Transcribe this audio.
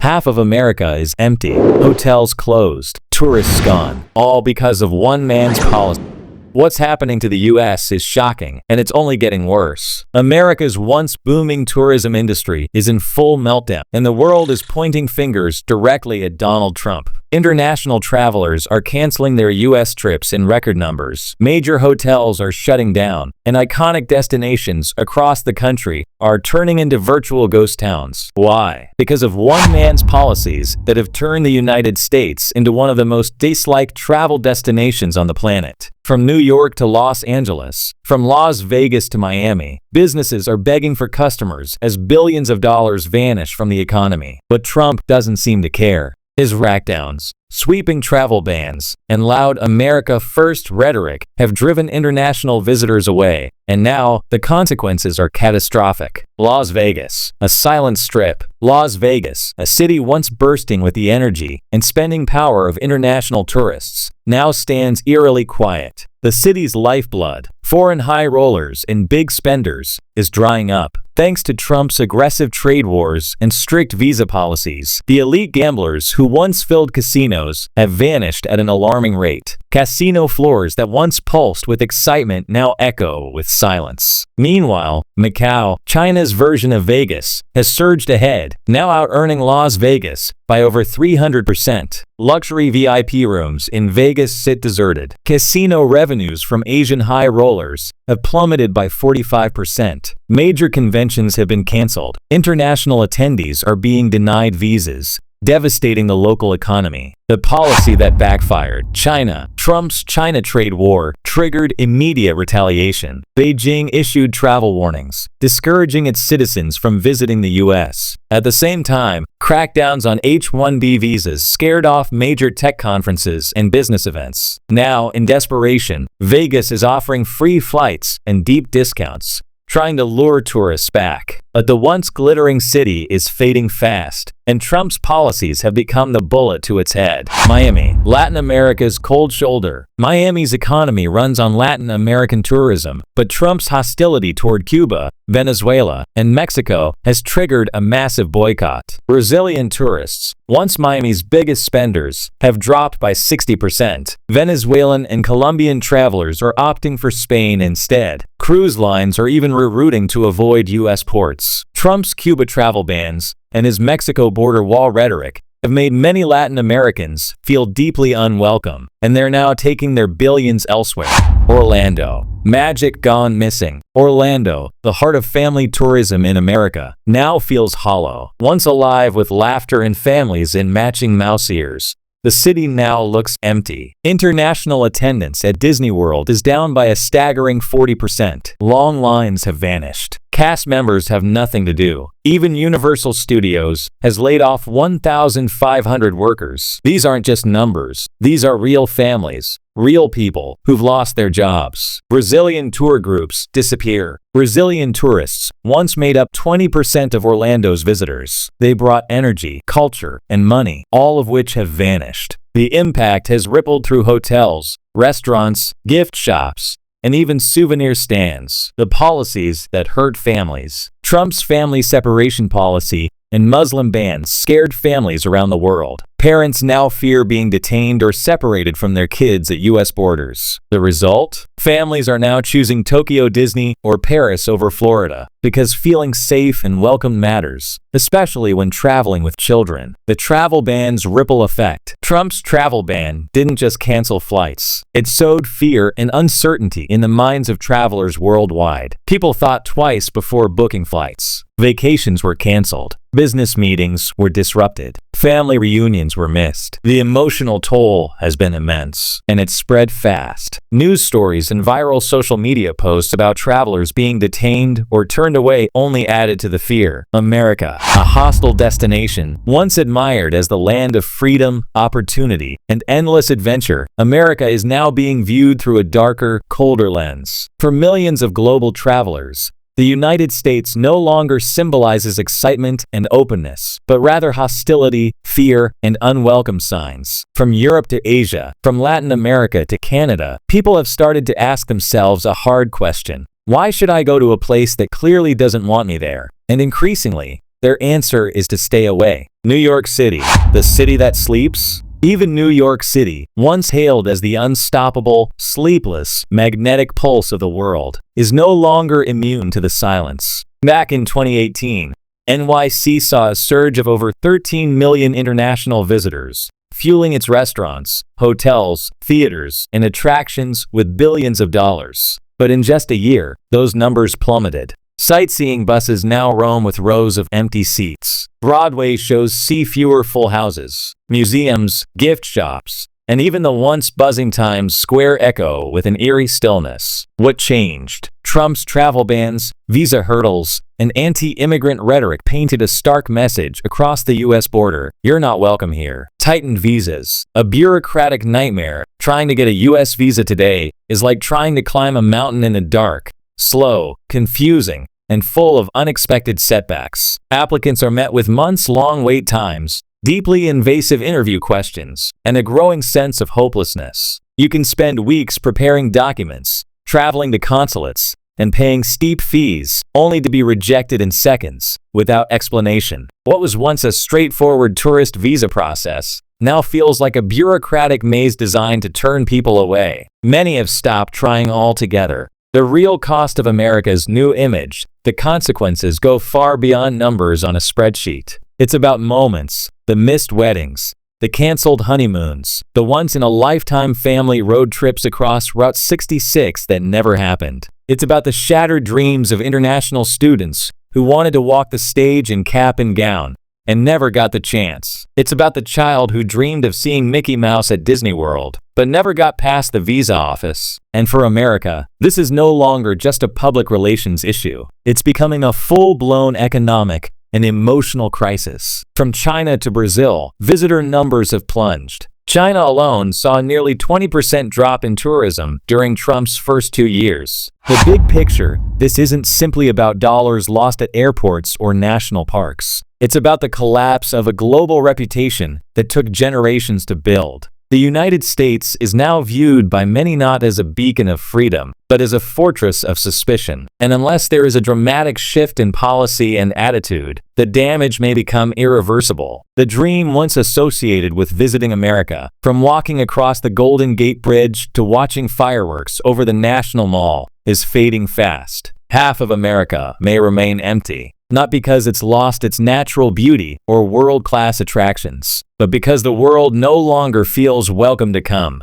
Half of America is empty, hotels closed, tourists gone, all because of one man's policy. What's happening to the US is shocking, and it's only getting worse. America's once booming tourism industry is in full meltdown, and the world is pointing fingers directly at Donald Trump. International travelers are canceling their US trips in record numbers. Major hotels are shutting down, and iconic destinations across the country are turning into virtual ghost towns. Why? Because of one man's policies that have turned the United States into one of the most disliked travel destinations on the planet. From New York to Los Angeles, from Las Vegas to Miami, businesses are begging for customers as billions of dollars vanish from the economy. But Trump doesn't seem to care. His crackdowns, sweeping travel bans, and loud America First rhetoric have driven international visitors away, and now the consequences are catastrophic. Las Vegas, a silent strip. Las Vegas, a city once bursting with the energy and spending power of international tourists, now stands eerily quiet. The city's lifeblood, foreign high rollers and big spenders, is drying up. Thanks to Trump's aggressive trade wars and strict visa policies, the elite gamblers who once filled casinos have vanished at an alarming rate. Casino floors that once pulsed with excitement now echo with silence. Meanwhile, Macau, China's version of Vegas, has surged ahead, now out-earning Las Vegas by over 300%. Luxury VIP rooms in Vegas sit deserted. Casino revenues from Asian high rollers have plummeted by 45%. Major conventions have been canceled. International attendees are being denied visas, devastating the local economy. The policy that backfired, Trump's China trade war, triggered immediate retaliation. Beijing issued travel warnings, discouraging its citizens from visiting the U.S. At the same time, crackdowns on H-1B visas scared off major tech conferences and business events. Now, in desperation, Vegas is offering free flights and deep discounts, trying to lure tourists back. But the once glittering city is fading fast, and Trump's policies have become the bullet to its head. Miami, Latin America's cold shoulder. Miami's economy runs on Latin American tourism, but Trump's hostility toward Cuba, Venezuela, and Mexico has triggered a massive boycott. Brazilian tourists, once Miami's biggest spenders, have dropped by 60%. Venezuelan and Colombian travelers are opting for Spain instead. Cruise lines are even rerouting to avoid U.S. ports. Trump's Cuba travel bans and his Mexico border wall rhetoric have made many Latin Americans feel deeply unwelcome, and they're now taking their billions elsewhere. Orlando. Magic gone missing. Orlando, the heart of family tourism in America, now feels hollow. Once alive with laughter and families in matching mouse ears, the city now looks empty. International attendance at Disney World is down by a staggering 40%. Long lines have vanished. Cast members have nothing to do. Even Universal Studios has laid off 1,500 workers. These aren't just numbers. These are real families, real people who've lost their jobs. Brazilian tour groups disappear. Brazilian tourists once made up 20% of Orlando's visitors. They brought energy, culture, and money, all of which have vanished. The impact has rippled through hotels, restaurants, gift shops, and even souvenir stands. The policies that hurt families. Trump's family separation policy and Muslim bans scared families around the world. Parents now fear being detained or separated from their kids at U.S. borders. The result? Families are now choosing Tokyo Disney or Paris over Florida because feeling safe and welcome matters, especially when traveling with children. The travel ban's ripple effect. Trump's travel ban didn't just cancel flights. It sowed fear and uncertainty in the minds of travelers worldwide. People thought twice before booking flights. Vacations were canceled. Business meetings were disrupted. Family reunions were missed. The emotional toll has been immense, and it spread fast. News stories and viral social media posts about travelers being detained or turned away only added to the fear. America, a hostile destination, once admired as the land of freedom, opportunity, and endless adventure, America is now being viewed through a darker, colder lens. For millions of global travelers, the United States no longer symbolizes excitement and openness, but rather hostility, fear, and unwelcome signs. From Europe to Asia, from Latin America to Canada, people have started to ask themselves a hard question. Why should I go to a place that clearly doesn't want me there? And increasingly, Their answer is to stay away. New York City, the city that sleeps? Even New York City, once hailed as the unstoppable, sleepless, magnetic pulse of the world, is no longer immune to the silence. Back in 2018, NYC saw a surge of over 13 million international visitors, fueling its restaurants, hotels, theaters, and attractions with billions of dollars. But in just a year, those numbers plummeted. Sightseeing buses now roam with rows of empty seats. Broadway shows see fewer full houses. Museums, gift shops, and even the once buzzing Times Square echo with an eerie stillness. What changed? Trump's travel bans, visa hurdles, and anti-immigrant rhetoric painted a stark message across the U.S. border. You're not welcome here. Tightened visas, a bureaucratic nightmare. Trying to get a U.S. visa today is like trying to climb a mountain in the dark. Slow, confusing, and full of unexpected setbacks. Applicants are met with months-long wait times, deeply invasive interview questions, and a growing sense of hopelessness. You can spend weeks preparing documents, traveling to consulates, and paying steep fees, only to be rejected in seconds, without explanation. What was once a straightforward tourist visa process now feels like a bureaucratic maze designed to turn people away. Many have stopped trying altogether. The real cost of America's new image, the consequences go far beyond numbers on a spreadsheet. It's about moments, the missed weddings, the canceled honeymoons, the once-in-a-lifetime family road trips across Route 66 that never happened. It's about the shattered dreams of international students who wanted to walk the stage in cap and gown and never got the chance. It's about the child who dreamed of seeing Mickey Mouse at Disney World, but never got past the visa office. And for America, this is no longer just a public relations issue. It's becoming a full-blown economic and emotional crisis. From China to Brazil, visitor numbers have plunged. China alone saw a nearly 20% drop in tourism during Trump's first 2 years. The big picture, this isn't simply about dollars lost at airports or national parks. It's about the collapse of a global reputation that took generations to build. The United States is now viewed by many not as a beacon of freedom, but as a fortress of suspicion. And unless there is a dramatic shift in policy and attitude, the damage may become irreversible. The dream once associated with visiting America, from walking across the Golden Gate Bridge to watching fireworks over the National Mall, is fading fast. Half of America may remain empty, not because it's lost its natural beauty or world-class attractions, but because the world no longer feels welcome to come.